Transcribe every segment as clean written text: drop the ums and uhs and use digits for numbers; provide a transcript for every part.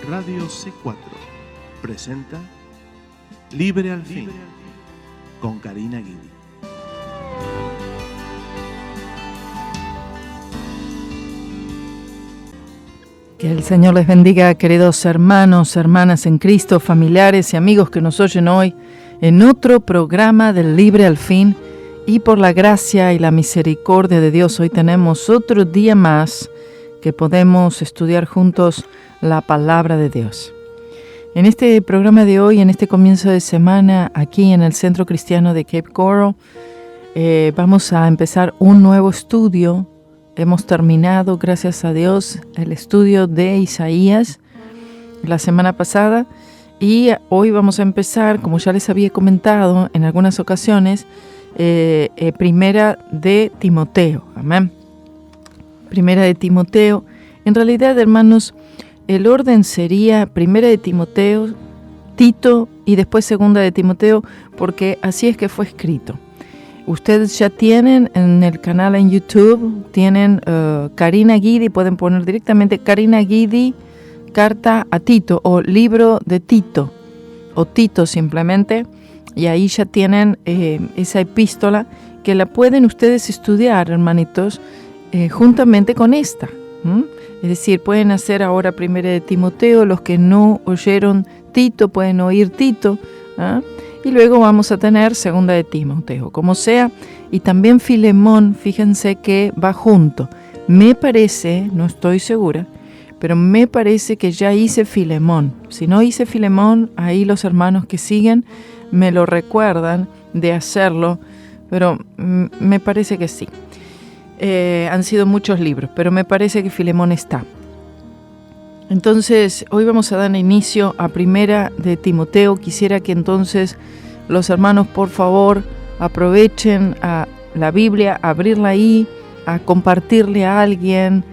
Radio C4 presenta Libre al Fin con Karina Guidi. Que el Señor les bendiga, queridos hermanos, hermanas en Cristo, familiares y amigos que nos oyen hoy en otro programa del Libre al Fin. Y por la gracia y la misericordia de Dios, hoy tenemos otro día más que podemos estudiar juntos la palabra de Dios. En este programa de hoy, en este comienzo de semana, aquí en el Centro Cristiano de Cape Coral, vamos a empezar un nuevo estudio. Hemos terminado, gracias a Dios, el estudio de Isaías la semana pasada y hoy vamos a empezar, como ya les había comentado en algunas ocasiones, Primera de Timoteo. Amén. Primera de Timoteo. En realidad, hermanos, el orden sería Primera de Timoteo, Tito y después Segunda de Timoteo, porque así es que fue escrito. Ustedes ya tienen en el canal en YouTube, tienen Karina Guidi, pueden poner directamente Karina Guidi, carta a Tito o libro de Tito, o Tito simplemente, y ahí ya tienen esa epístola que la pueden ustedes estudiar, hermanitos, juntamente con esta. Es decir, pueden hacer ahora Primera de Timoteo, los que no oyeron Tito pueden oír Tito, y luego vamos a tener Segunda de Timoteo, como sea, y también Filemón, fíjense que va junto. Me parece, no estoy segura, pero me parece que ya hice Filemón. Si no hice Filemón, ahí los hermanos que siguen me lo recuerdan de hacerlo, pero me parece que sí. Han sido muchos libros, pero me parece que Filemón está. Entonces, hoy vamos a dar inicio a Primera de Timoteo. Quisiera que entonces los hermanos, por favor, aprovechen a la Biblia, a abrirla ahí, a compartirle a alguien,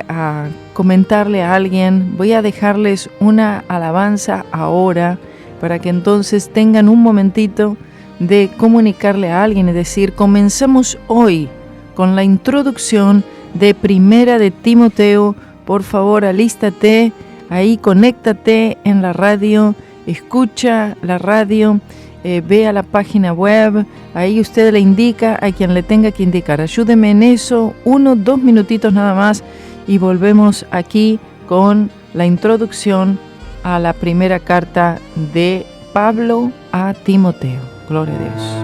a comentarle a alguien. Voy a dejarles una alabanza ahora para que entonces tengan un momentito de comunicarle a alguien, es decir, comenzamos hoy con la introducción de Primera de Timoteo. Por favor, alístate, ahí conéctate en la radio, escucha la radio, ve a la página web, ahí usted le indica a quien le tenga que indicar. Ayúdeme en eso, 2 minutitos nada más y volvemos aquí con la introducción a la primera carta de Pablo a Timoteo. Gloria a Dios.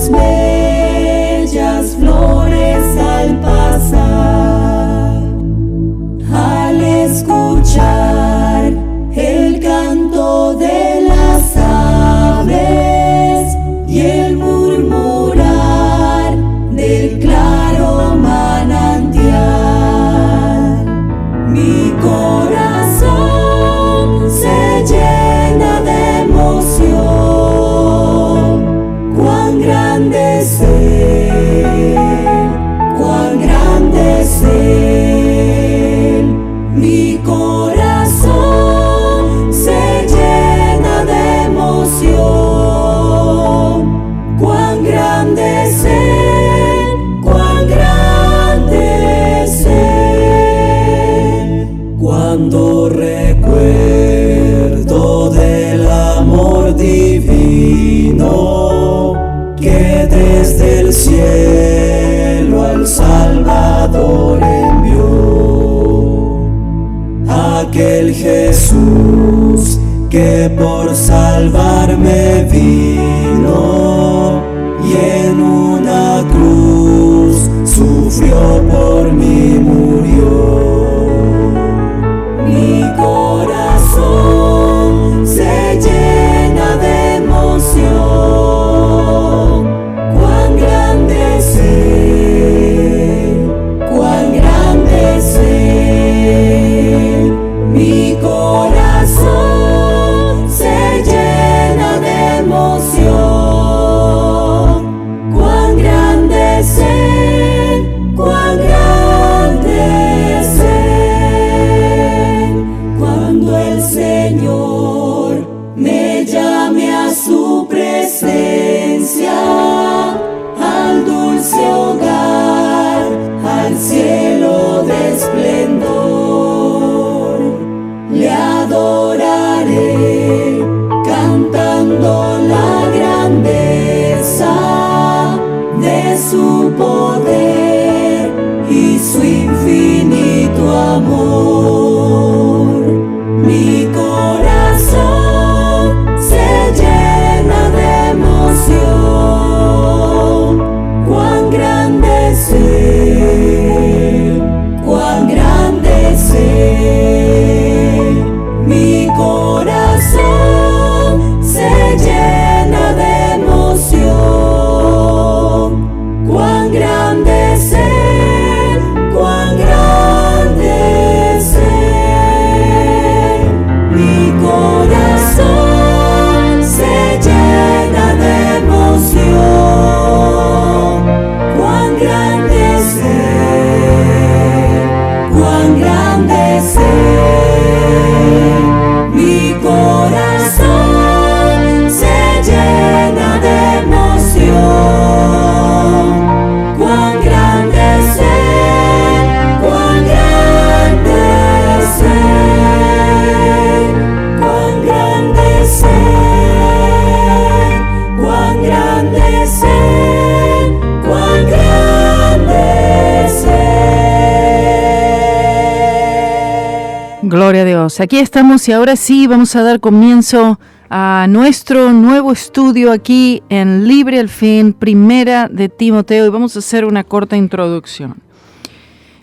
sus bellas flores al pasar, al escuchar el canto de las aves y el murmurar del claro manantial. Mi corazón se llena de emoción. Cuán grande es Él, cuán grande es Él. Mi corazón se llena de emoción. Cuán grande es Él, cuán grande es Él. Cuando recuerdo del amor divino que desde el cielo al Salvador envió, aquel Jesús que por salvarme vino y en una cruz sufrió por mí, murió. Mi corazón se llena de emoción. Cuán grande es Él, cuán grande es Él. Mi corazón se llena de emoción. Cuán grande es Él, cuán grande es Él. Cuando el Señor me llame a su presencia, al dulce hogar, al cielo de esplendor, le adoraré cantando la grandeza de su poder y su infinito amor. Mi corazón se llena de emoción. Cuán grande es Él, cuán grande es Él. Mi corazón se llena de emoción. Cuán grande es Él, cuán grande es Él. Mi corazón se llena de emoción. Cuán grande es Él, cuán grande es Él. Mi corazón se llena de emoción. Cuán grande es Él, cuán grande es Él. Cuán grande es Él, cuán grande es Él, cuán grande es Él. Gloria a Dios. Aquí estamos y ahora sí vamos a dar comienzo a nuestro nuevo estudio aquí en Libre al Fin, Primera de Timoteo, y vamos a hacer una corta introducción.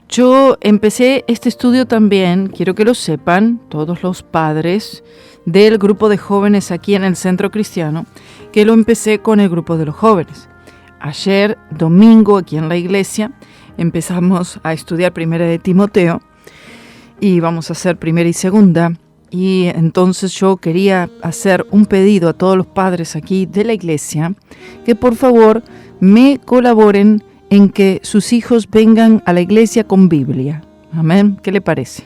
Yo empecé este estudio también, quiero que lo sepan, todos los padres del grupo de jóvenes aquí en el Centro Cristiano, que lo empecé con el grupo de los jóvenes. Ayer, domingo, aquí en la iglesia, empezamos a estudiar Primera de Timoteo y vamos a hacer Primera y Segunda. Y entonces yo quería hacer un pedido a todos los padres aquí de la iglesia que por favor me colaboren en que sus hijos vengan a la iglesia con Biblia. Amén. ¿Qué le parece?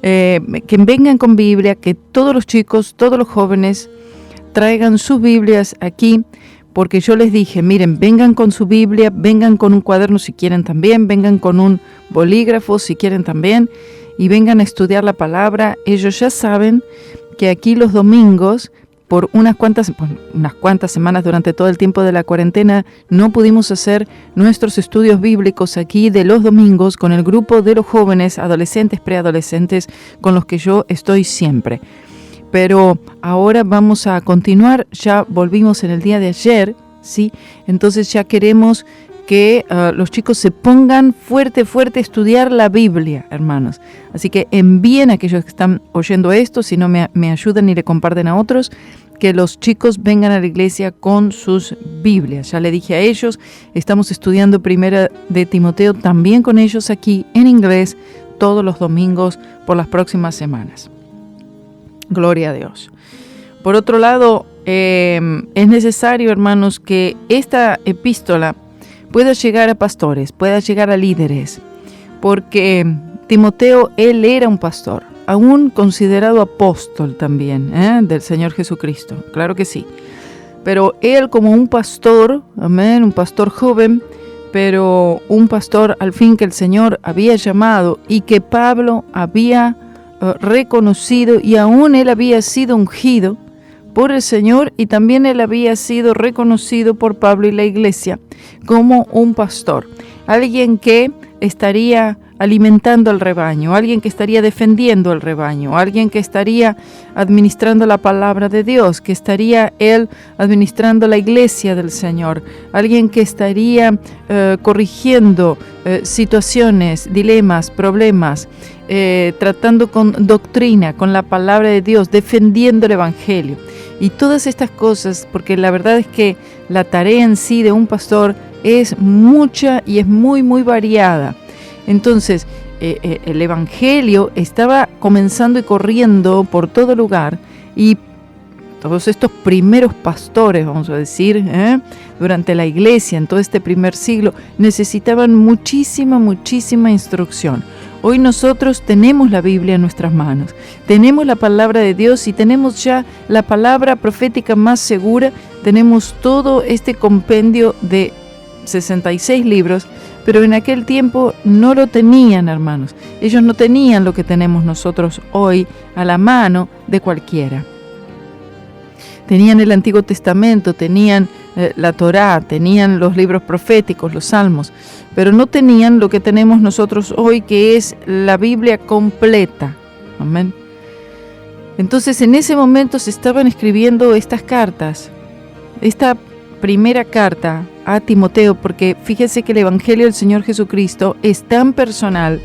Que vengan con Biblia, que todos los chicos, todos los jóvenes traigan sus Biblias aquí, porque yo les dije, miren, vengan con su Biblia, vengan con un cuaderno si quieren también, vengan con un bolígrafo si quieren también, y vengan a estudiar la palabra. Ellos ya saben que aquí los domingos, por unas cuantas semanas durante todo el tiempo de la cuarentena, no pudimos hacer nuestros estudios bíblicos aquí de los domingos con el grupo de los jóvenes, adolescentes, preadolescentes, con los que yo estoy siempre. Pero ahora vamos a continuar, ya volvimos en el día de ayer, ¿sí? Entonces ya queremos que los chicos se pongan fuerte a estudiar la Biblia, hermanos. Así que envíen a aquellos que están oyendo esto, si no me ayudan y le comparten a otros, que los chicos vengan a la iglesia con sus Biblias. Ya le dije a ellos, estamos estudiando Primera de Timoteo también con ellos aquí en inglés todos los domingos por las próximas semanas. Gloria a Dios. Por otro lado, es necesario, hermanos, que esta epístola pueda llegar a pastores, pueda llegar a líderes, porque Timoteo, él era un pastor, aún considerado apóstol también, del Señor Jesucristo, claro que sí. Pero él como un pastor, amén, un pastor joven, pero un pastor al fin que el Señor había llamado y que Pablo había reconocido, y aún él había sido ungido por el Señor, y también él había sido reconocido por Pablo y la iglesia como un pastor, alguien que estaría alimentando al rebaño, alguien que estaría defendiendo al rebaño, alguien que estaría administrando la palabra de Dios, que estaría él administrando la iglesia del Señor, alguien que estaría corrigiendo situaciones, dilemas, problemas, tratando con doctrina, con la palabra de Dios, defendiendo el evangelio. Y todas estas cosas, porque la verdad es que la tarea en sí de un pastor es mucha y es muy variada. Entonces, el evangelio estaba comenzando y corriendo por todo lugar, y todos estos primeros pastores, vamos a decir, durante la iglesia, en todo este primer siglo, necesitaban muchísima instrucción. Hoy nosotros tenemos la Biblia en nuestras manos, tenemos la palabra de Dios y tenemos ya la palabra profética más segura, tenemos todo este compendio de 66 libros, pero en aquel tiempo no lo tenían, hermanos. Ellos no tenían lo que tenemos nosotros hoy a la mano de cualquiera. Tenían el Antiguo Testamento, tenían la Torá, tenían los libros proféticos, los salmos, pero no tenían lo que tenemos nosotros hoy, que es la Biblia completa. Amén. Entonces, en ese momento se estaban escribiendo estas cartas, esta primera carta a Timoteo, porque fíjese que el Evangelio del Señor Jesucristo es tan personal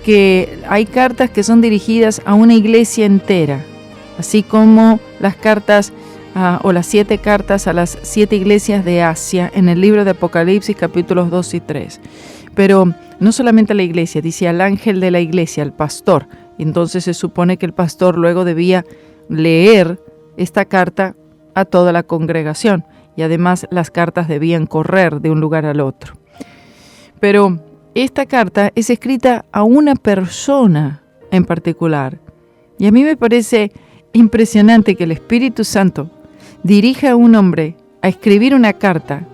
que hay cartas que son dirigidas a una iglesia entera, así como las cartas o las 7 cartas a las 7 iglesias de Asia en el libro de Apocalipsis capítulos 2 y 3. Pero no solamente a la iglesia, dice al ángel de la iglesia, al pastor. Entonces se supone que el pastor luego debía leer esta carta a toda la congregación, y además las cartas debían correr de un lugar al otro. Pero esta carta es escrita a una persona en particular, y a mí me parece impresionante que el Espíritu Santo dirija a un hombre a escribir una carta,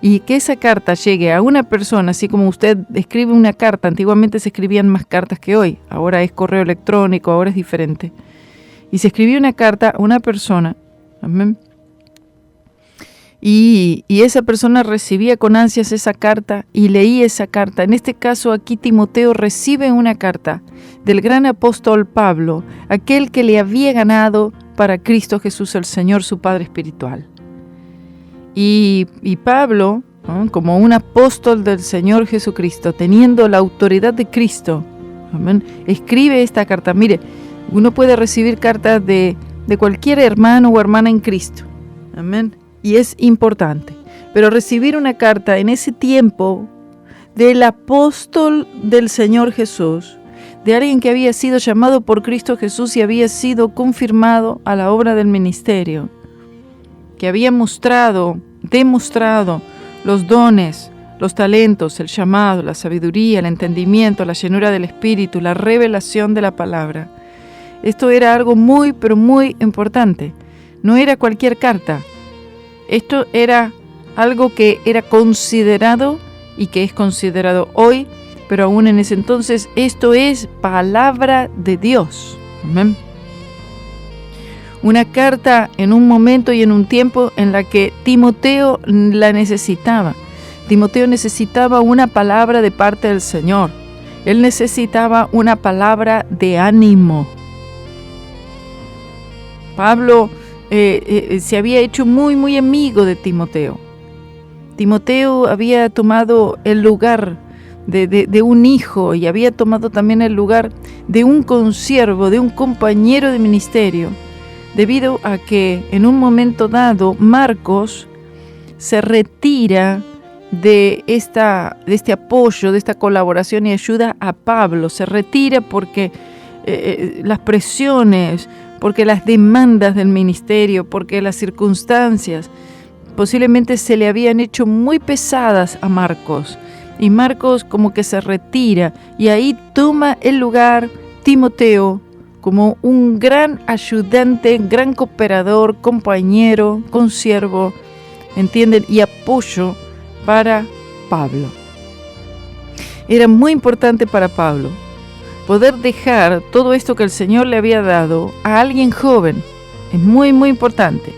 y que esa carta llegue a una persona, así como usted escribe una carta. Antiguamente se escribían más cartas que hoy, ahora es correo electrónico, ahora es diferente. Y se escribió una carta a una persona, amén, y esa persona recibía con ansias esa carta y leía esa carta. En este caso aquí Timoteo recibe una carta del gran apóstol Pablo, aquel que le había ganado para Cristo Jesús el Señor, su Padre espiritual. Y Pablo, ¿no?, como un apóstol del Señor Jesucristo, teniendo la autoridad de Cristo, amén, escribe esta carta. Mire, uno puede recibir cartas de cualquier hermano o hermana en Cristo, amén, y es importante, pero recibir una carta en ese tiempo del apóstol del Señor Jesús, de alguien que había sido llamado por Cristo Jesús y había sido confirmado a la obra del ministerio, que había demostrado los dones, los talentos, el llamado, la sabiduría, el entendimiento, la llenura del Espíritu, la revelación de la palabra. Esto era algo muy, pero muy importante. No era cualquier carta. Esto era algo que era considerado y que es considerado hoy, pero aún en ese entonces, esto es palabra de Dios. Amén. Una carta en un momento y en un tiempo en la que Timoteo la necesitaba. Timoteo necesitaba una palabra de parte del Señor. Él necesitaba una palabra de ánimo. Pablo se había hecho muy amigo de Timoteo. Timoteo había tomado el lugar de un hijo y había tomado también el lugar de un consiervo, de un compañero de ministerio, debido a que en un momento dado Marcos se retira de este apoyo, de esta colaboración y ayuda a Pablo. Se retira porque las presiones, porque las demandas del ministerio, porque las circunstancias posiblemente se le habían hecho muy pesadas a Marcos. Y Marcos como que se retira y ahí toma el lugar Timoteo como un gran ayudante, gran cooperador, compañero, consiervo, ¿entienden? Y apoyo para Pablo. Era muy importante para Pablo poder dejar todo esto que el Señor le había dado a alguien joven. Es muy, muy importante.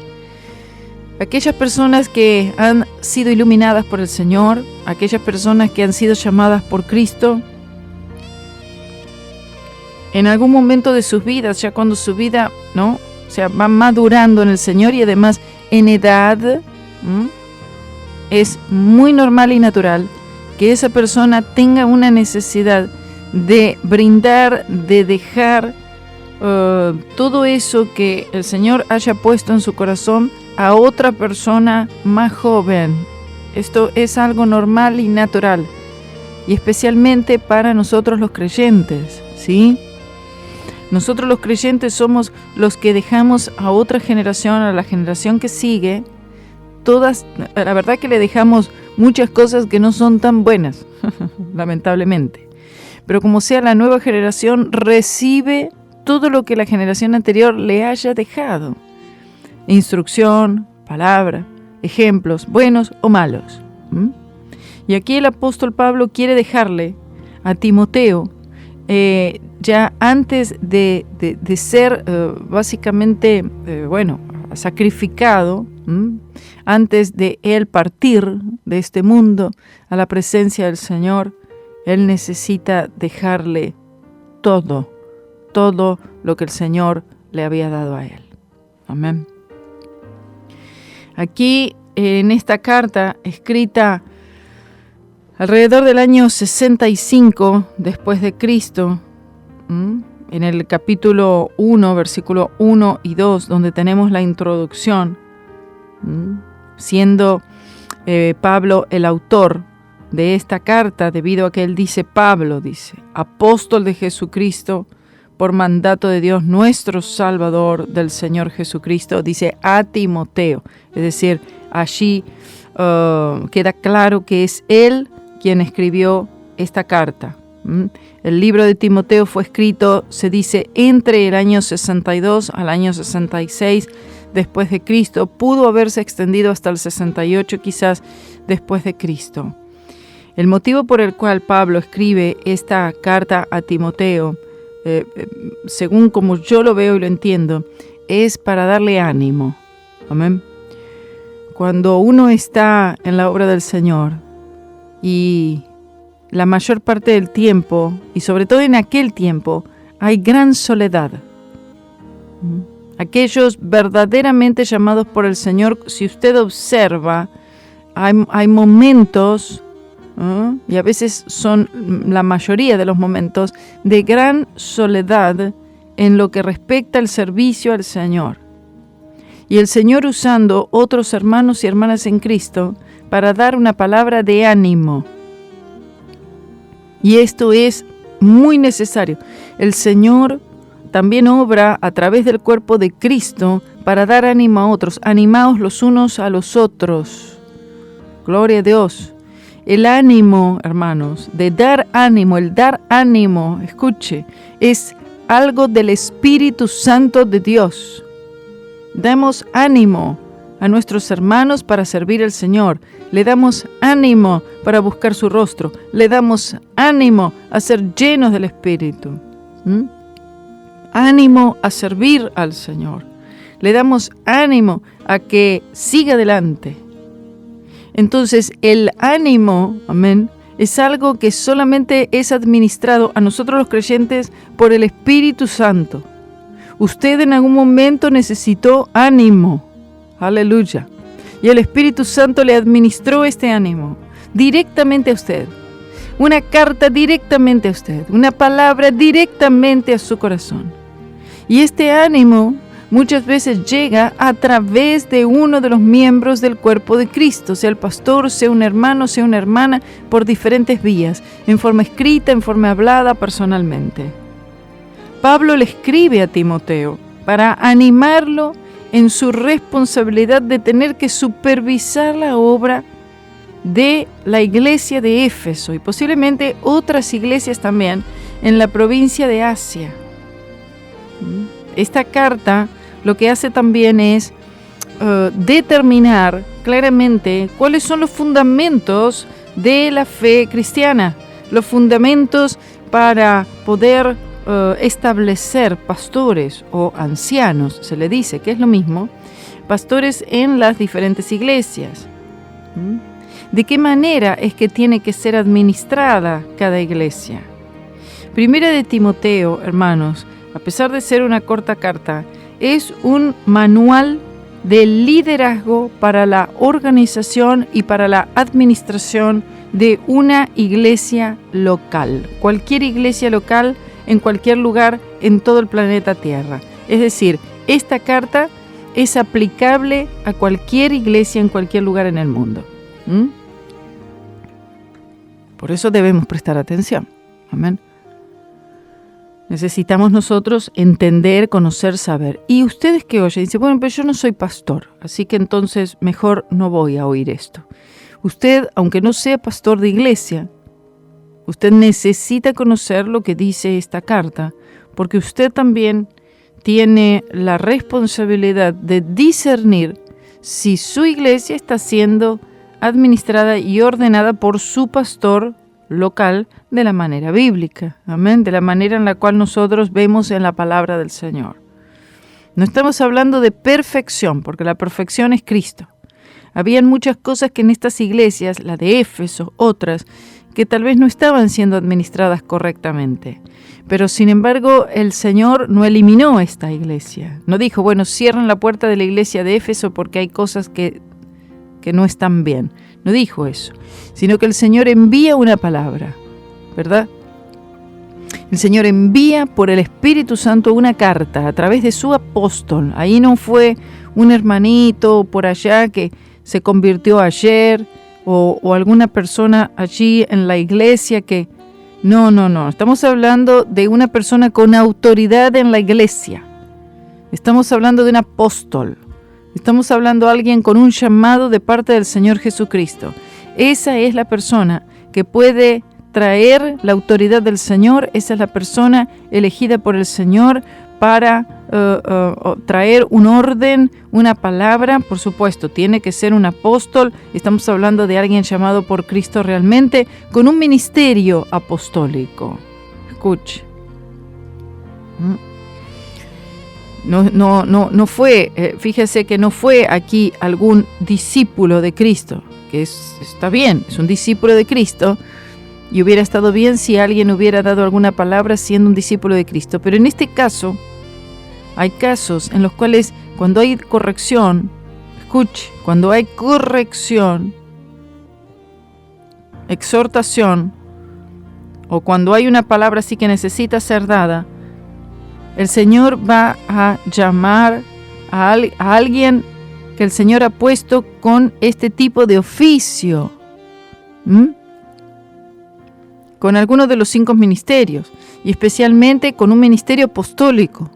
Aquellas personas que han sido iluminadas por el Señor, aquellas personas que han sido llamadas por Cristo, en algún momento de sus vidas, ya cuando su vida, ¿no?, o sea, va madurando en el Señor y además en edad, es muy normal y natural que esa persona tenga una necesidad de brindar, de dejar todo eso que el Señor haya puesto en su corazón a otra persona más joven. Esto es algo normal y natural, y especialmente para nosotros los creyentes, ¿sí? Nosotros los creyentes somos los que dejamos a otra generación, a la generación que sigue, la verdad que le dejamos muchas cosas que no son tan buenas, lamentablemente. Pero como sea, la nueva generación recibe todo lo que la generación anterior le haya dejado. Instrucción, palabra, ejemplos, buenos o malos. Y aquí el apóstol Pablo quiere dejarle a Timoteo, ya antes de ser básicamente, sacrificado, antes de él partir de este mundo a la presencia del Señor, él necesita dejarle todo lo que el Señor le había dado a él. Amén. Aquí, en esta carta, escrita alrededor del año 65 después de Cristo, en el capítulo 1, versículo 1 y 2, donde tenemos la introducción, siendo Pablo el autor de esta carta, debido a que él dice, Pablo dice, apóstol de Jesucristo, por mandato de Dios nuestro Salvador, del Señor Jesucristo, dice a Timoteo. Es decir, allí queda claro que es él quien escribió esta carta. El libro de Timoteo fue escrito, se dice, entre el año 62 al año 66 después de Cristo. Pudo haberse extendido hasta el 68 quizás después de Cristo. El motivo por el cual Pablo escribe esta carta a Timoteo, según como yo lo veo y lo entiendo, es para darle ánimo. Amén. Cuando uno está en la obra del Señor y la mayor parte del tiempo, y sobre todo en aquel tiempo, hay gran soledad. Aquellos verdaderamente llamados por el Señor, si usted observa, hay momentos, y a veces son la mayoría de los momentos, de gran soledad en lo que respecta al servicio al Señor. Y el Señor usando otros hermanos y hermanas en Cristo para dar una palabra de ánimo. Y esto es muy necesario. El Señor también obra a través del cuerpo de Cristo para dar ánimo a otros. Animaos los unos a los otros. Gloria a Dios. El ánimo, hermanos, de dar ánimo, el dar ánimo, escuche, es algo del Espíritu Santo de Dios. Damos ánimo a nuestros hermanos para servir al Señor. Le damos ánimo para buscar su rostro. Le damos ánimo a ser llenos del Espíritu. Ánimo a servir al Señor. Le damos ánimo a que siga adelante. Entonces, el ánimo, amén, es algo que solamente es administrado a nosotros los creyentes por el Espíritu Santo. Usted en algún momento necesitó ánimo. Aleluya. y el Espíritu Santo le administró este ánimo directamente a usted. Una carta directamente a usted, una palabra directamente a su corazón. Y este ánimo muchas veces llega a través de uno de los miembros del cuerpo de Cristo, sea el pastor, sea un hermano, sea una hermana, por diferentes vías, en forma escrita, en forma hablada, personalmente. Pablo le escribe a Timoteo para animarlo en su responsabilidad de tener que supervisar la obra de la iglesia de Éfeso y posiblemente otras iglesias también en la provincia de Asia. Esta carta lo que hace también es determinar claramente cuáles son los fundamentos de la fe cristiana, los fundamentos para poder establecer pastores o ancianos, se le dice que es lo mismo, pastores en las diferentes iglesias. ¿De qué manera es que tiene que ser administrada cada iglesia? Primera de Timoteo, hermanos, a pesar de ser una corta carta, es un manual de liderazgo para la organización y para la administración de una iglesia local, cualquier iglesia local en cualquier lugar en todo el planeta Tierra. Es decir, esta carta es aplicable a cualquier iglesia en cualquier lugar en el mundo. Por eso debemos prestar atención. Amén. Necesitamos nosotros entender, conocer, saber. Y ustedes que oyen, dicen, bueno, pero yo no soy pastor, así que entonces mejor no voy a oír esto. Usted, aunque no sea pastor de iglesia, usted necesita conocer lo que dice esta carta, porque usted también tiene la responsabilidad de discernir si su iglesia está siendo administrada y ordenada por su pastor local de la manera bíblica, amén, de la manera en la cual nosotros vemos en la palabra del Señor. No estamos hablando de perfección, porque la perfección es Cristo. Habían muchas cosas que en estas iglesias, la de Éfeso, otras, que tal vez no estaban siendo administradas correctamente. Pero sin embargo, el Señor no eliminó esta iglesia. No dijo, bueno, cierren la puerta de la iglesia de Éfeso porque hay cosas que no están bien. No dijo eso, sino que el Señor envía una palabra, ¿verdad? El Señor envía por el Espíritu Santo una carta a través de su apóstol. Ahí no fue un hermanito por allá que se convirtió ayer o alguna persona allí en la iglesia que... No. Estamos hablando de una persona con autoridad en la iglesia. Estamos hablando de un apóstol. Estamos hablando de alguien con un llamado de parte del Señor Jesucristo. Esa es la persona que puede traer la autoridad del Señor. Esa es la persona elegida por el Señor para traer un orden, una palabra. Por supuesto, tiene que ser un apóstol. Estamos hablando de alguien llamado por Cristo realmente, con un ministerio apostólico. Escuche. No fue, fíjese que no fue aquí algún discípulo de Cristo, que está bien, es un discípulo de Cristo, y hubiera estado bien si alguien hubiera dado alguna palabra siendo un discípulo de Cristo. Pero en este caso, hay casos en los cuales cuando hay corrección, escuche, cuando hay corrección, exhortación, o cuando hay una palabra así que necesita ser dada, el Señor va a llamar a alguien que el Señor ha puesto con este tipo de oficio, con alguno de los 5 ministerios, y especialmente con un ministerio apostólico,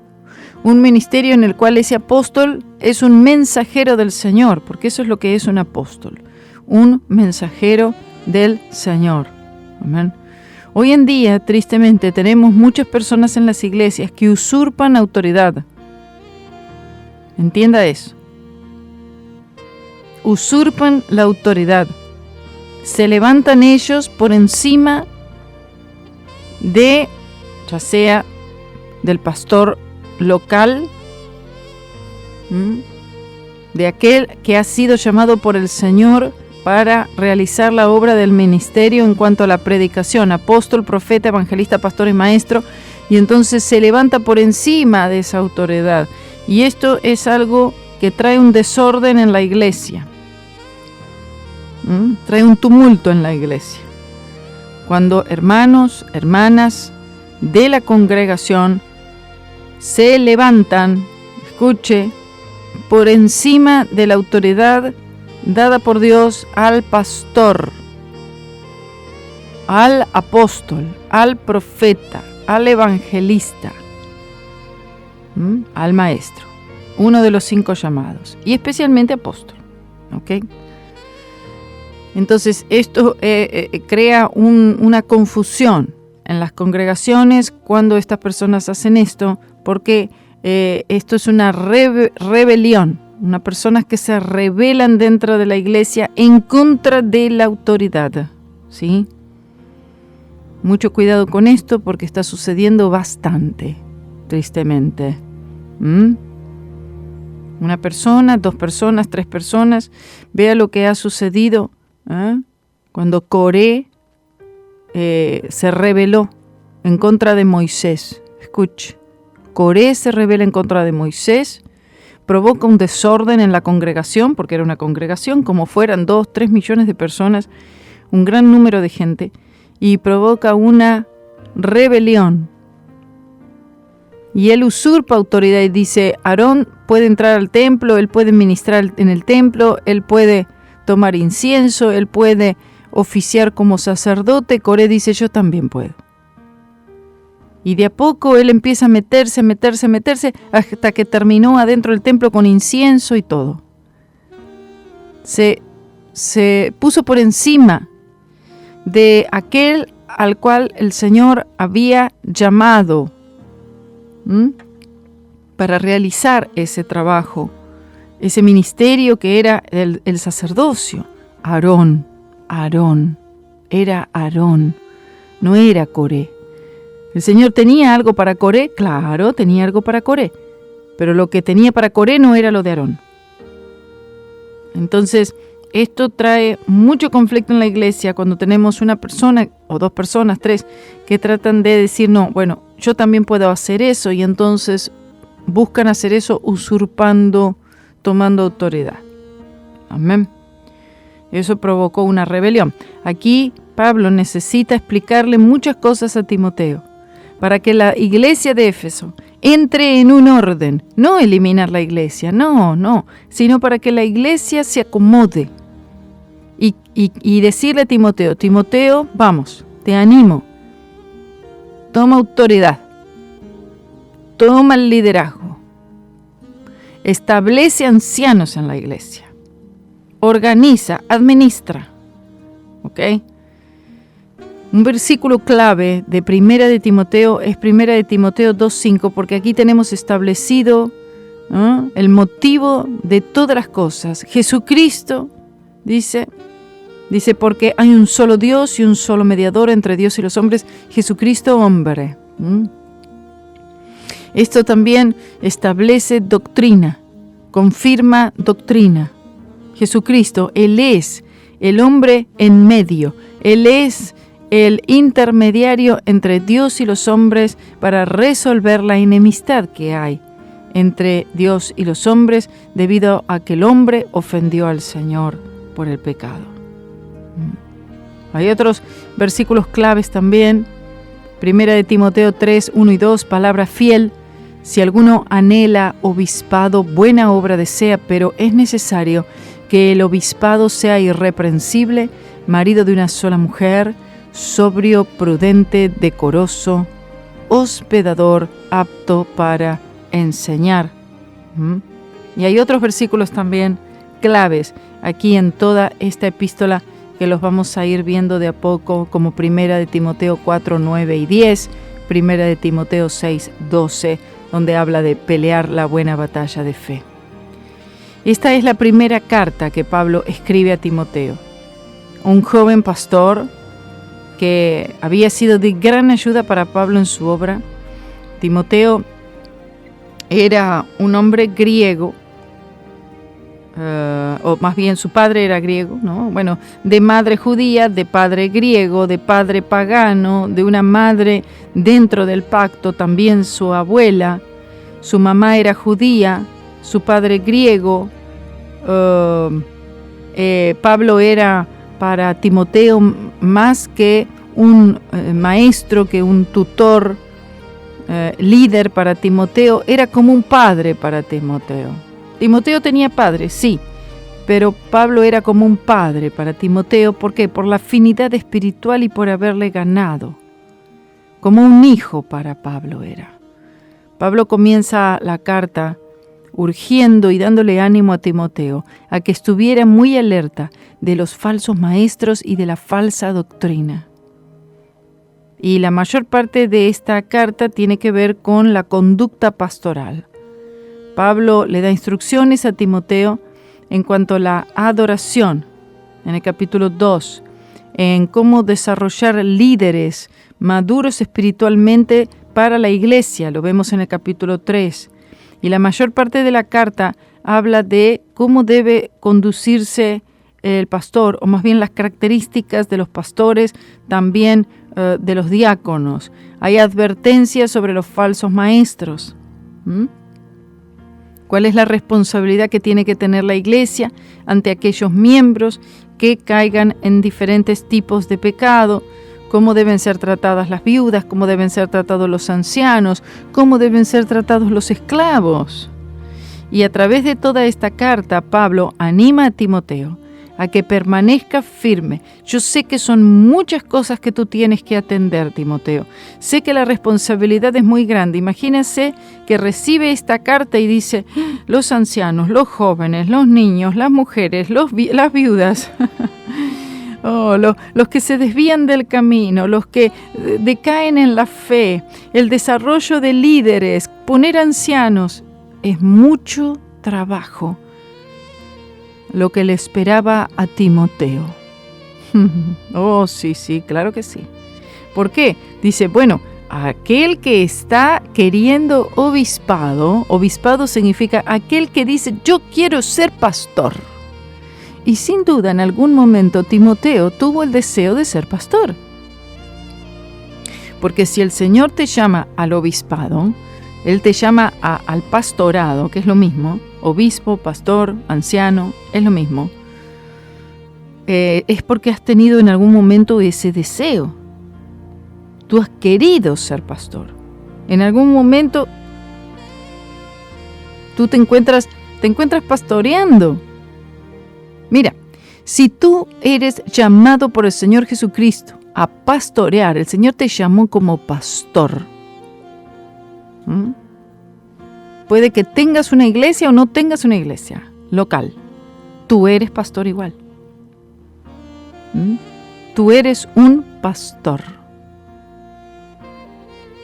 un ministerio en el cual ese apóstol es un mensajero del Señor, porque eso es lo que es un apóstol, un mensajero del Señor. Amén. Hoy en día, tristemente, tenemos muchas personas en las iglesias que usurpan autoridad. Entienda eso. Usurpan la autoridad. Se levantan ellos por encima de, ya sea del pastor local, de aquel que ha sido llamado por el Señor para realizar la obra del ministerio en cuanto a la predicación, apóstol, profeta, evangelista, pastor y maestro, y entonces se levanta por encima de esa autoridad. Y esto es algo que trae un desorden en la iglesia. Trae un tumulto en la iglesia. Cuando hermanos, hermanas de la congregación se levantan, escuche, por encima de la autoridad dada por Dios al pastor, al apóstol, al profeta, al evangelista, al maestro, uno de los 5 llamados, y especialmente apóstol. ¿Ok? Entonces esto crea una confusión en las congregaciones cuando estas personas hacen esto, porque esto es una rebelión, unas personas que se rebelan dentro de la iglesia en contra de la autoridad, ¿sí? Mucho cuidado con esto porque está sucediendo bastante, tristemente. Una persona, 2 personas, 3 personas, vea lo que ha sucedido cuando Coré se rebeló en contra de Moisés. Escuche, Coré se rebela en contra de Moisés, provoca un desorden en la congregación, porque era una congregación, como fueran 2, 3 millones de personas, un gran número de gente, y provoca una rebelión. Y él usurpa autoridad y dice, Aarón puede entrar al templo, él puede ministrar en el templo, él puede tomar incienso, él puede oficiar como sacerdote. Coré dice, yo también puedo. Y de a poco él empieza a meterse, hasta que terminó adentro del templo con incienso y todo. Se puso por encima de aquel al cual el Señor había llamado para realizar ese trabajo, ese ministerio que era el sacerdocio. Aarón, era Aarón, no era Coré. ¿El Señor tenía algo para Coré? Claro, tenía algo para Coré, pero lo que tenía para Coré no era lo de Aarón. Entonces, esto trae mucho conflicto en la iglesia cuando tenemos una persona o 2 personas, 3, que tratan de decir, no, bueno, yo también puedo hacer eso, y entonces buscan hacer eso usurpando, tomando autoridad. Amén. Eso provocó una rebelión. Aquí Pablo necesita explicarle muchas cosas a Timoteo para que la iglesia de Éfeso entre en un orden, no eliminar la iglesia, no, sino para que la iglesia se acomode y decirle a Timoteo, vamos, te animo, toma autoridad, toma el liderazgo, establece ancianos en la iglesia, organiza, administra, ¿ok? Un versículo clave de Primera de Timoteo es Primera de Timoteo 2:5, porque aquí tenemos establecido el motivo de todas las cosas. Jesucristo dice, porque hay un solo Dios y un solo mediador entre Dios y los hombres, Jesucristo hombre. Esto también establece doctrina, confirma doctrina. Jesucristo, Él es el hombre en medio, Él es el intermediario entre Dios y los hombres para resolver la enemistad que hay entre Dios y los hombres debido a que el hombre ofendió al Señor por el pecado. Hay otros versículos claves también. Primera de Timoteo 3:1 y 2, palabra fiel. Si alguno anhela obispado, buena obra desea, pero es necesario que el obispado sea irreprensible, marido de una sola mujer, sobrio, prudente, decoroso, hospedador, apto para enseñar. Y hay otros versículos también claves aquí en toda esta epístola que los vamos a ir viendo de a poco, como Primera de Timoteo 4:9 y 10, Primera de Timoteo 6:12, donde habla de pelear la buena batalla de fe. Esta es la primera carta que Pablo escribe a Timoteo, un joven pastor que había sido de gran ayuda para Pablo en su obra. Timoteo era un hombre griego, o más bien su padre era griego, ¿no? Bueno, de madre judía, de padre griego, de padre pagano, de una madre dentro del pacto, también su abuela, su mamá era judía, su padre griego. Pablo era para Timoteo más que un maestro, que un tutor, líder para Timoteo. Era como un padre para Timoteo. Timoteo tenía padre, sí, pero Pablo era como un padre para Timoteo. ¿Por qué? Por la afinidad espiritual y por haberle ganado. Como un hijo para Pablo era. Pablo comienza la carta urgiendo y dándole ánimo a Timoteo a que estuviera muy alerta de los falsos maestros y de la falsa doctrina. Y la mayor parte de esta carta tiene que ver con la conducta pastoral. Pablo le da instrucciones a Timoteo en cuanto a la adoración, en el capítulo 2, en cómo desarrollar líderes maduros espiritualmente para la iglesia, lo vemos en el capítulo 3. Y la mayor parte de la carta habla de cómo debe conducirse el pastor, o más bien las características de los pastores, también de los diáconos. Hay advertencias sobre los falsos maestros. ¿Cuál es la responsabilidad que tiene que tener la iglesia ante aquellos miembros que caigan en diferentes tipos de pecado? ¿Cómo deben ser tratadas las viudas? ¿Cómo deben ser tratados los ancianos? ¿Cómo deben ser tratados los esclavos? Y a través de toda esta carta, Pablo anima a Timoteo a que permanezca firme. Yo sé que son muchas cosas que tú tienes que atender, Timoteo. Sé que la responsabilidad es muy grande. Imagínese que recibe esta carta y dice, los ancianos, los jóvenes, los niños, las mujeres, las viudas, los que se desvían del camino, los que decaen en la fe, el desarrollo de líderes, poner ancianos, es mucho trabajo lo que le esperaba a Timoteo. Oh, sí, claro que sí. ¿Por qué? Dice, bueno, aquel que está queriendo obispado significa aquel que dice, yo quiero ser pastor. Y sin duda, en algún momento, Timoteo tuvo el deseo de ser pastor. Porque si el Señor te llama al obispado, Él te llama al pastorado, que es lo mismo. Obispo, pastor, anciano, es lo mismo. Es porque has tenido en algún momento ese deseo. Tú has querido ser pastor. En algún momento tú te encuentras pastoreando. Mira, si tú eres llamado por el Señor Jesucristo a pastorear, el Señor te llamó como pastor. Puede que tengas una iglesia o no tengas una iglesia local. Tú eres pastor igual. Tú eres un pastor.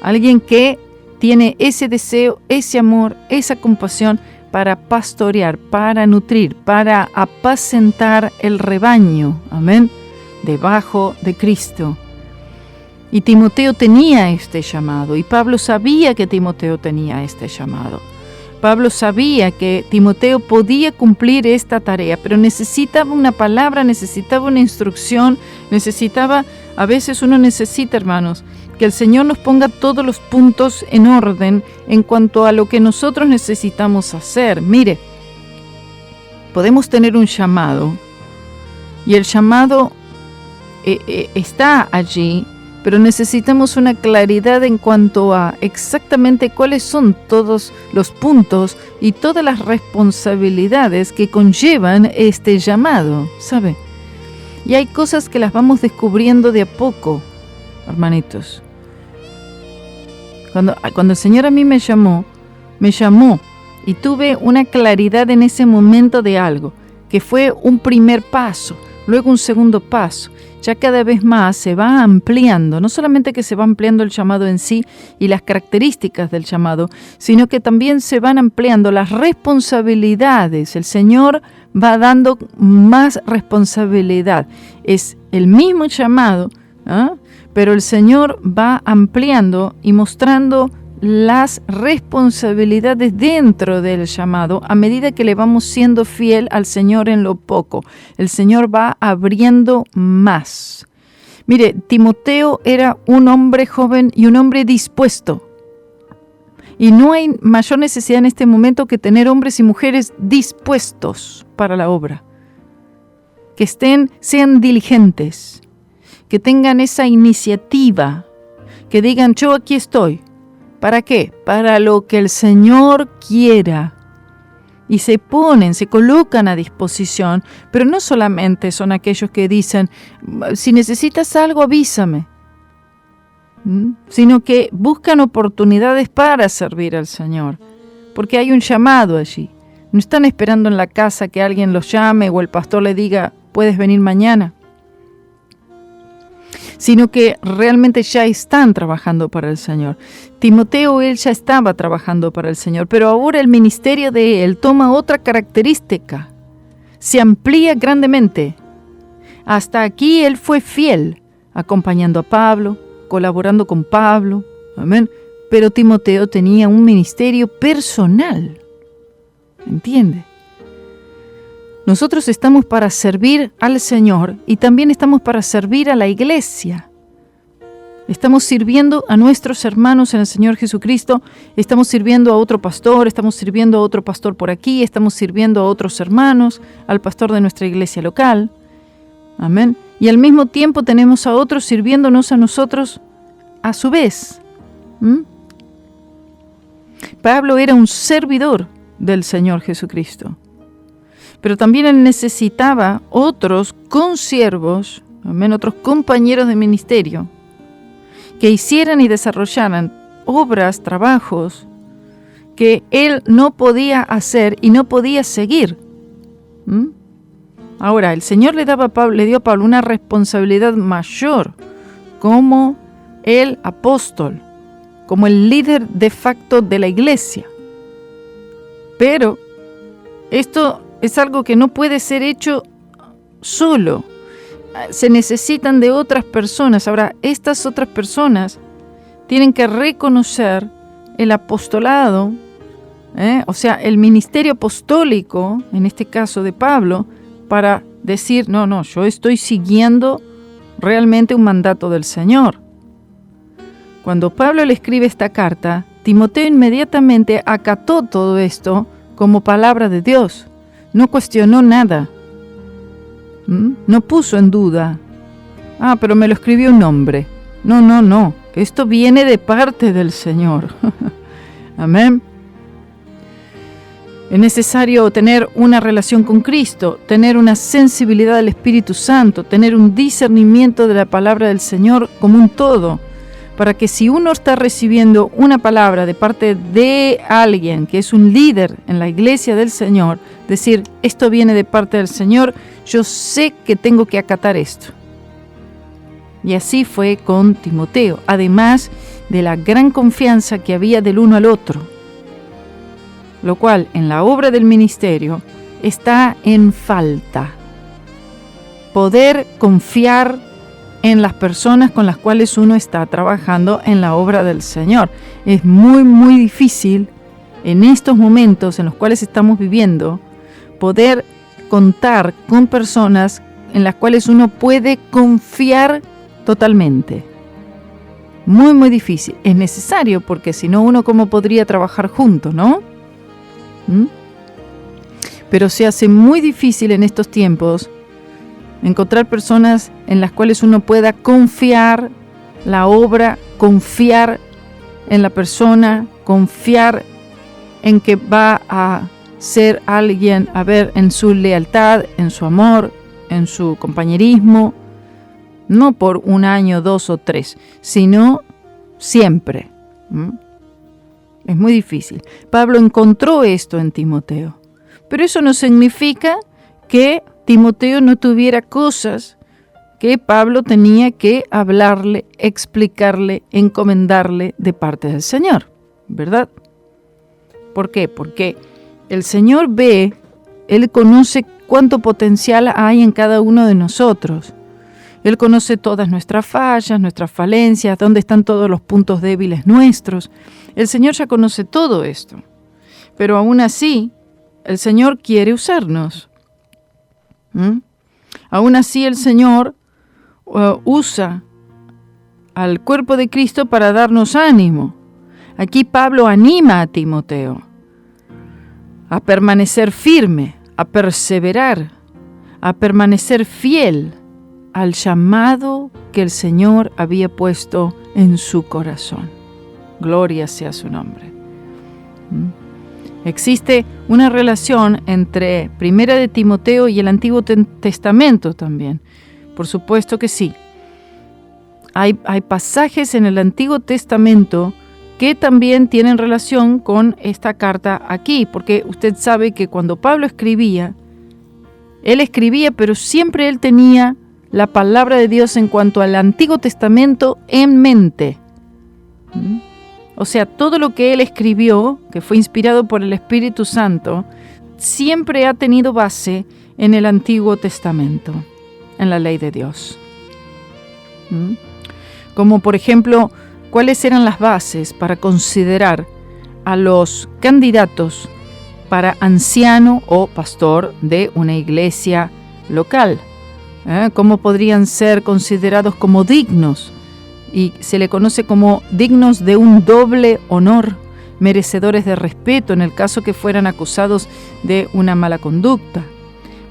Alguien que tiene ese deseo, ese amor, esa compasión para pastorear, para nutrir, para apacentar el rebaño. Amén. Debajo de Cristo. Y Timoteo tenía este llamado, y Pablo sabía que Timoteo tenía este llamado. Pablo sabía que Timoteo podía cumplir esta tarea, pero necesitaba una palabra, necesitaba una instrucción, a veces uno necesita, hermanos, que el Señor nos ponga todos los puntos en orden en cuanto a lo que nosotros necesitamos hacer. Mire, podemos tener un llamado, y el llamado está allí, pero necesitamos una claridad en cuanto a exactamente cuáles son todos los puntos y todas las responsabilidades que conllevan este llamado, ¿sabe? Y hay cosas que las vamos descubriendo de a poco, hermanitos. Cuando el Señor a mí me llamó y tuve una claridad en ese momento de algo, que fue un primer paso, luego un segundo paso. Ya cada vez más se va ampliando, no solamente que se va ampliando el llamado en sí y las características del llamado, sino que también se van ampliando las responsabilidades. El Señor va dando más responsabilidad. Es el mismo llamado, pero el Señor va ampliando y mostrando las responsabilidades dentro del llamado a medida que le vamos siendo fiel al Señor en lo poco. El Señor va abriendo más. Mire, Timoteo era un hombre joven y un hombre dispuesto. Y no hay mayor necesidad en este momento que tener hombres y mujeres dispuestos para la obra. que sean diligentes, que tengan esa iniciativa, que digan, yo aquí estoy. ¿Para qué? Para lo que el Señor quiera. Y se colocan a disposición, pero no solamente son aquellos que dicen, si necesitas algo, avísame, sino que buscan oportunidades para servir al Señor, porque hay un llamado allí. No están esperando en la casa que alguien los llame o el pastor le diga, puedes venir mañana, sino que realmente ya están trabajando para el Señor. Timoteo, él ya estaba trabajando para el Señor, pero ahora el ministerio de él toma otra característica, se amplía grandemente. Hasta aquí él fue fiel, acompañando a Pablo, colaborando con Pablo, amén. Pero Timoteo tenía un ministerio personal, ¿entiende? Nosotros estamos para servir al Señor y también estamos para servir a la iglesia. Estamos sirviendo a nuestros hermanos en el Señor Jesucristo, estamos sirviendo a otro pastor, estamos sirviendo a otro pastor por aquí, estamos sirviendo a otros hermanos, al pastor de nuestra iglesia local. Amén. Y al mismo tiempo tenemos a otros sirviéndonos a nosotros a su vez. Pablo era un servidor del Señor Jesucristo. Pero también él necesitaba otros consiervos, amén, otros compañeros de ministerio, que hicieran y desarrollaran obras, trabajos, que él no podía hacer y no podía seguir. Ahora, el Señor le dio a Pablo una responsabilidad mayor como el apóstol, como el líder de facto de la iglesia. Pero esto es algo que no puede ser hecho solo. Se necesitan de otras personas. Ahora, estas otras personas tienen que reconocer el apostolado, o sea, el ministerio apostólico, en este caso de Pablo, para decir, no, yo estoy siguiendo realmente un mandato del Señor. Cuando Pablo le escribe esta carta, Timoteo inmediatamente acató todo esto como palabra de Dios. No cuestionó nada. No puso en duda. Pero me lo escribió un hombre. No. Esto viene de parte del Señor. Amén. Es necesario tener una relación con Cristo, tener una sensibilidad al Espíritu Santo, tener un discernimiento de la palabra del Señor como un todo, para que si uno está recibiendo una palabra de parte de alguien que es un líder en la iglesia del Señor, decir, esto viene de parte del Señor, yo sé que tengo que acatar esto. Y así fue con Timoteo, además de la gran confianza que había del uno al otro, lo cual en la obra del ministerio está en falta. Poder confiar en las personas con las cuales uno está trabajando en la obra del Señor. Es muy, muy difícil en estos momentos en los cuales estamos viviendo poder contar con personas en las cuales uno puede confiar totalmente. Muy, muy difícil. Es necesario porque si no, uno cómo podría trabajar juntos, ¿no? Pero se hace muy difícil en estos tiempos encontrar personas en las cuales uno pueda confiar la obra, confiar en la persona, confiar en que va a ser alguien, a ver, en su lealtad, en su amor, en su compañerismo, no por 1 año, 2 o 3, sino siempre. Es muy difícil. Pablo encontró esto en Timoteo, pero eso no significa que Timoteo no tuviera cosas que Pablo tenía que hablarle, explicarle, encomendarle de parte del Señor, ¿verdad? ¿Por qué? Porque el Señor ve, Él conoce cuánto potencial hay en cada uno de nosotros. Él conoce todas nuestras fallas, nuestras falencias, dónde están todos los puntos débiles nuestros. El Señor ya conoce todo esto, pero aún así, el Señor quiere usarnos. Aún así el Señor usa al cuerpo de Cristo para darnos ánimo. Aquí Pablo anima a Timoteo a permanecer firme, a perseverar, a permanecer fiel al llamado que el Señor había puesto en su corazón. Gloria sea su nombre. Existe una relación entre Primera de Timoteo y el Antiguo Testamento también. Por supuesto que sí. Hay pasajes en el Antiguo Testamento que también tienen relación con esta carta aquí, porque usted sabe que cuando Pablo escribía, él escribía, pero siempre él tenía la palabra de Dios en cuanto al Antiguo Testamento en mente. O sea, todo lo que él escribió, que fue inspirado por el Espíritu Santo, siempre ha tenido base en el Antiguo Testamento, en la ley de Dios. Como por ejemplo, ¿cuáles eran las bases para considerar a los candidatos para anciano o pastor de una iglesia local? ¿Cómo podrían ser considerados como dignos? Y se le conoce como dignos de un doble honor, merecedores de respeto en el caso que fueran acusados de una mala conducta.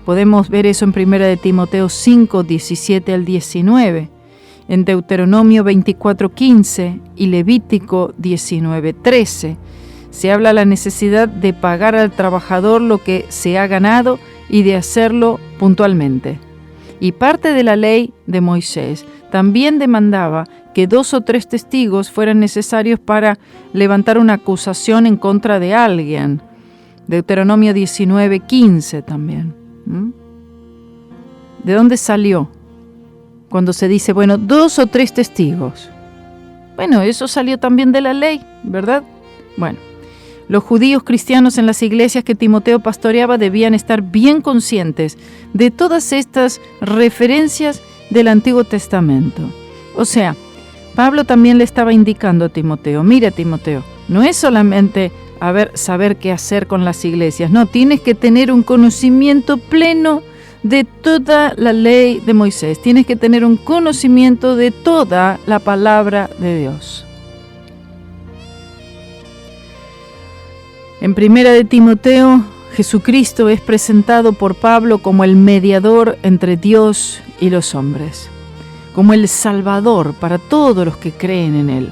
Podemos ver eso en 1 de Timoteo 5, 17 al 19, en Deuteronomio 24, 15 y Levítico 19, 13. Se habla de la necesidad de pagar al trabajador lo que se ha ganado y de hacerlo puntualmente. Y parte de la ley de Moisés también demandaba que 2 o 3 testigos fueran necesarios para levantar una acusación en contra de alguien. Deuteronomio 19, 15 también. ¿De dónde salió? Cuando se dice, 2 o 3 testigos. Eso salió también de la ley, ¿verdad? Los judíos cristianos en las iglesias que Timoteo pastoreaba debían estar bien conscientes de todas estas referencias del Antiguo Testamento. O sea, Pablo también le estaba indicando a Timoteo, mira Timoteo, no es solamente saber qué hacer con las iglesias, no, tienes que tener un conocimiento pleno de toda la ley de Moisés, tienes que tener un conocimiento de toda la palabra de Dios. En 1 de Timoteo, Jesucristo es presentado por Pablo como el mediador entre Dios y los hombres, como el Salvador para todos los que creen en Él.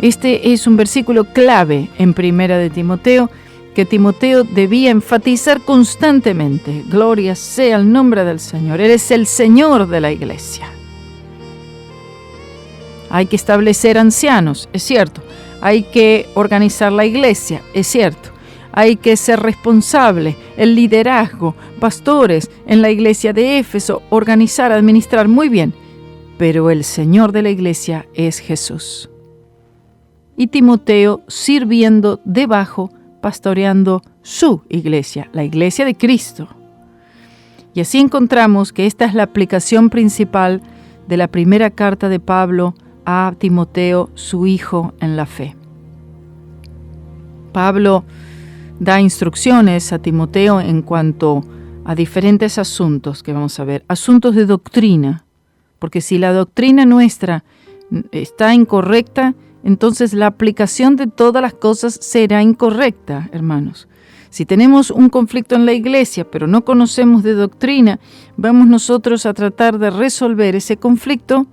Este es un versículo clave en 1 de Timoteo, que Timoteo debía enfatizar constantemente. Gloria sea el nombre del Señor. Él es el Señor de la iglesia. Hay que establecer ancianos, es cierto. Hay que organizar la iglesia, es cierto. Hay que ser responsable, el liderazgo, pastores en la iglesia de Éfeso, organizar, administrar, muy bien. Pero el Señor de la iglesia es Jesús. Y Timoteo sirviendo debajo, pastoreando su iglesia, la iglesia de Cristo. Y así encontramos que esta es la aplicación principal de la primera carta de Pablo a Timoteo, su hijo en la fe. Pablo da instrucciones a Timoteo en cuanto a diferentes asuntos que vamos a ver, asuntos de doctrina, porque si la doctrina nuestra está incorrecta, entonces la aplicación de todas las cosas será incorrecta, hermanos. Si tenemos un conflicto en la iglesia, pero no conocemos de doctrina, vamos nosotros a tratar de resolver ese conflicto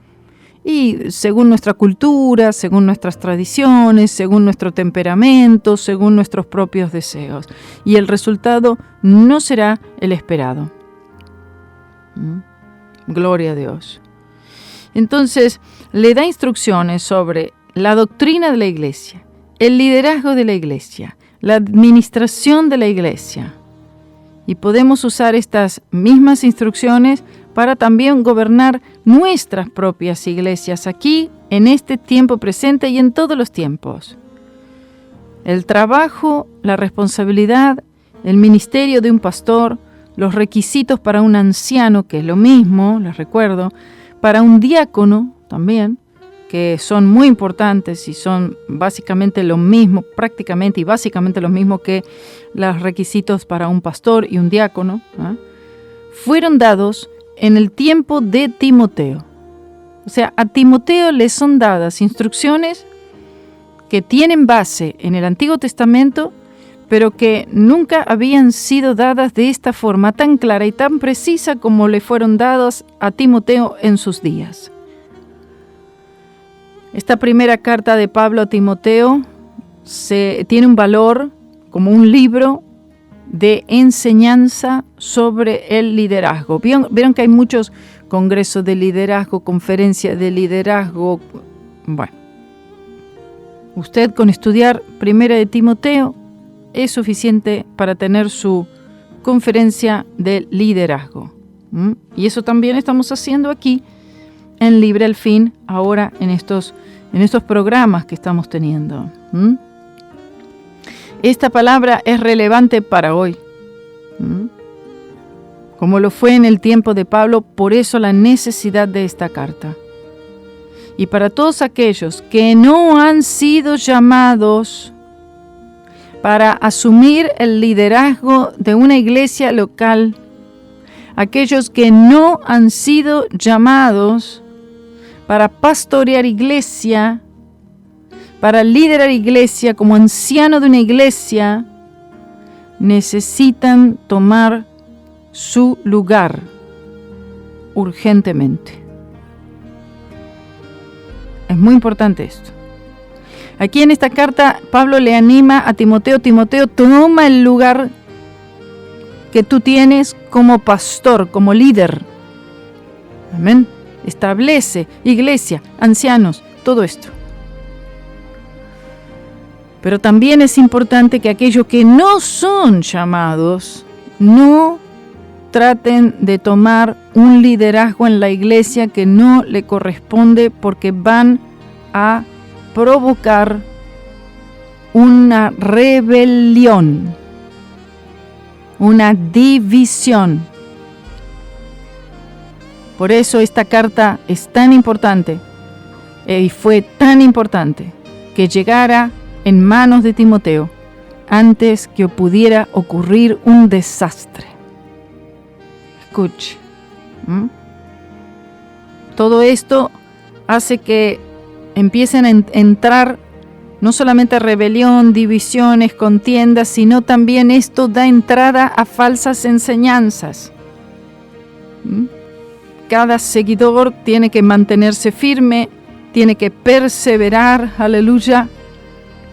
y según nuestra cultura, según nuestras tradiciones, según nuestro temperamento, según nuestros propios deseos. Y el resultado no será el esperado. Gloria a Dios. Entonces, le da instrucciones sobre la doctrina de la iglesia, el liderazgo de la iglesia, la administración de la iglesia. Y podemos usar estas mismas instrucciones para también gobernar nuestras propias iglesias aquí, en este tiempo presente y en todos los tiempos. El trabajo, la responsabilidad, el ministerio de un pastor, los requisitos para un anciano, que es lo mismo, les recuerdo, para un diácono también, que son muy importantes y son básicamente lo mismo, prácticamente y básicamente lo mismo que los requisitos para un pastor y un diácono, fueron dados en el tiempo de Timoteo. O sea, a Timoteo le son dadas instrucciones que tienen base en el Antiguo Testamento, pero que nunca habían sido dadas de esta forma tan clara y tan precisa como le fueron dadas a Timoteo en sus días. Esta primera carta de Pablo a Timoteo tiene un valor como un libro de enseñanza sobre el liderazgo. Vieron que hay muchos congresos de liderazgo, conferencias de liderazgo. Bueno, usted con estudiar Primera de Timoteo es suficiente para tener su conferencia de liderazgo. Y eso también estamos haciendo aquí en Libre al Fin, ahora en estos programas que estamos teniendo. Esta palabra es relevante para hoy, como lo fue en el tiempo de Pablo, por eso la necesidad de esta carta. Y para todos aquellos que no han sido llamados para asumir el liderazgo de una iglesia local, aquellos que no han sido llamados para pastorear iglesia, para liderar iglesia como anciano de una iglesia, necesitan tomar su lugar urgentemente. Es muy importante esto. Aquí en esta carta, Pablo le anima a Timoteo: Timoteo, toma el lugar que tú tienes como pastor, como líder. Amén. Establece iglesia, ancianos, todo esto. Pero también es importante que aquellos que no son llamados no traten de tomar un liderazgo en la iglesia que no le corresponde, porque van a provocar una rebelión, una división. Por eso esta carta es tan importante y fue tan importante que llegara en manos de Timoteo antes que pudiera ocurrir un desastre. Escuche. Todo esto hace que empiecen a entrar no solamente rebelión, divisiones, contiendas, sino también esto da entrada a falsas enseñanzas. Cada seguidor tiene que mantenerse firme, tiene que perseverar, aleluya,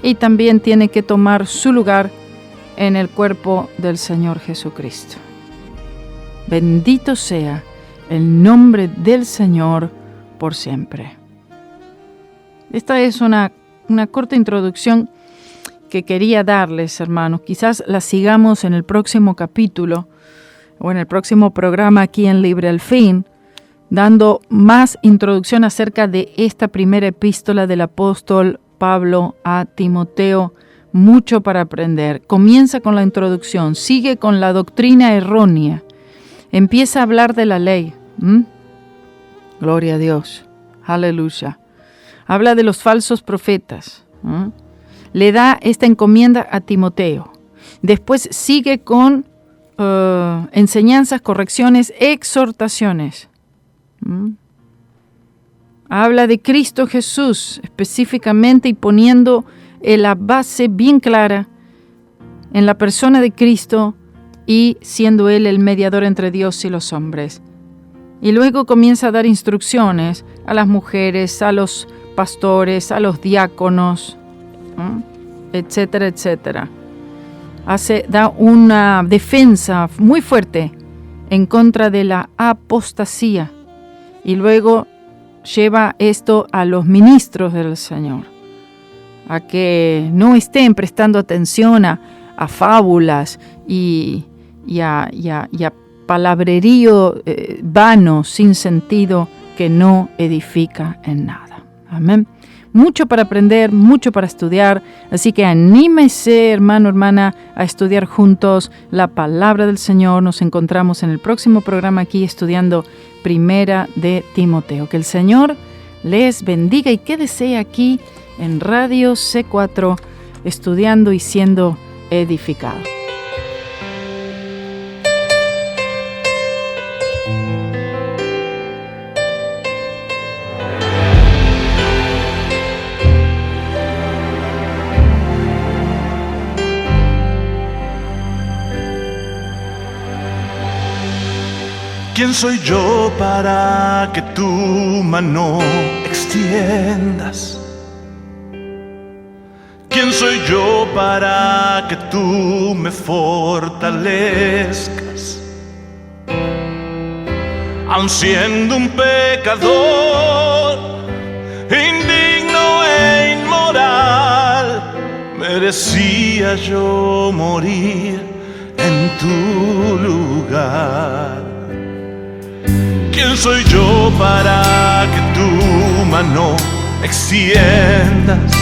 y también tiene que tomar su lugar en el cuerpo del Señor Jesucristo. Bendito sea el nombre del Señor por siempre. Esta es una corta introducción que quería darles, hermanos. Quizás la sigamos en el próximo capítulo o en el próximo programa aquí en Libre al Fin, dando más introducción acerca de esta primera epístola del apóstol Pablo a Timoteo. Mucho para aprender. Comienza con la introducción, sigue con la doctrina errónea, empieza a hablar de la ley. Gloria a Dios, aleluya. Habla de los falsos profetas. Le da esta encomienda a Timoteo. Después sigue con enseñanzas, correcciones, exhortaciones. Habla de Cristo Jesús específicamente y poniendo la base bien clara en la persona de Cristo y siendo Él el mediador entre Dios y los hombres. Y luego comienza a dar instrucciones a las mujeres, a los pastores, a los diáconos, etcétera, etcétera. Da una defensa muy fuerte en contra de la apostasía y luego lleva esto a los ministros del Señor, a que no estén prestando atención a fábulas y a palabrerío vano, sin sentido, que no edifica en nada. Amén. Mucho para aprender, mucho para estudiar, así que anímese, hermano, hermana, a estudiar juntos la palabra del Señor. Nos encontramos en el próximo programa aquí estudiando Primera de Timoteo. Que el Señor les bendiga y quédese aquí en Radio C4 estudiando y siendo edificado. ¿Quién soy yo para que tu mano extiendas? ¿Quién soy yo para que tú me fortalezcas? Aun siendo un pecador, indigno e inmoral, merecía yo morir en tu lugar. ¿Quién soy yo para que tu mano extiendas?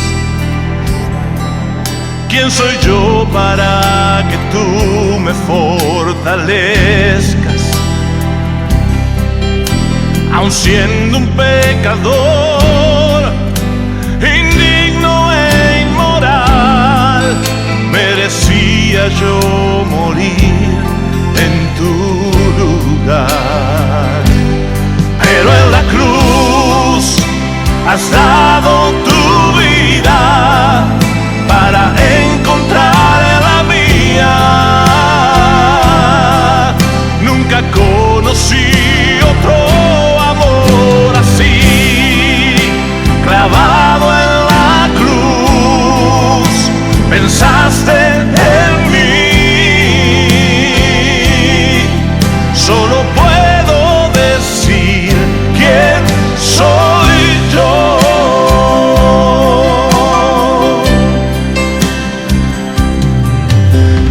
¿Quién soy yo para que tú me fortalezcas? Aun siendo un pecador, indigno e inmoral, merecía yo morir en tu lugar. Pero en la cruz has dado tu vida para encontrar la mía. Nunca conocí otro amor así, clavado en la cruz, pensaste en mí. Solo puedo decir quién soy yo.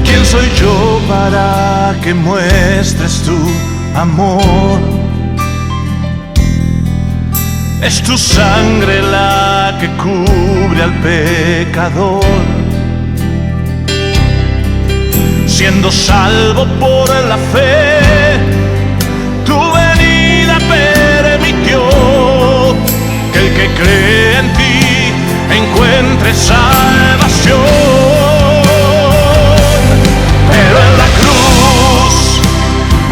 ¿Quién soy yo para que muestres tu amor? Es tu sangre la que cubre al pecador. Siendo salvo por la fe, tu venida permitió que el que cree en ti encuentre salvación. Pero en la cruz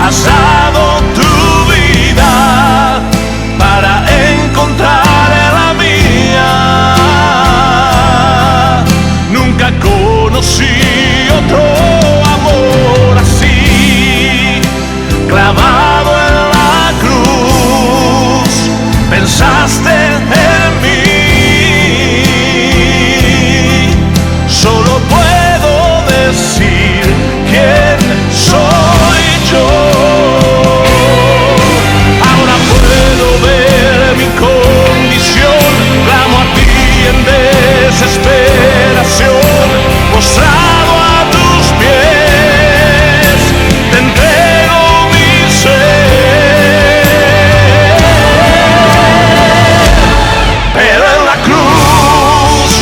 has dado tu vida para encontrar la mía. Nunca conocí otro amor así, clavado en la cruz, pensaste en mí. Solo puedo decir quién soy yo. Ahora puedo ver mi condición, clamo a ti en desesperación, postrado a tus pies, te entrego mi ser. Pero en la cruz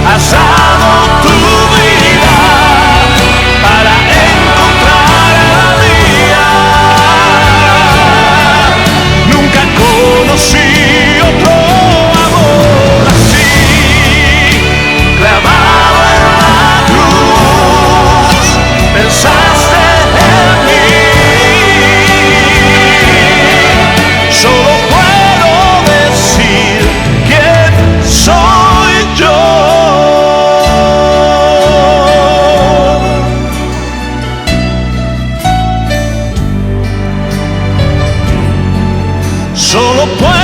has dado tu vida para encontrar la mía. Nunca conocí otro amor así, clavado en la cruz, pensaste en mí. Solo puedo decir quién soy yo. Solo puedo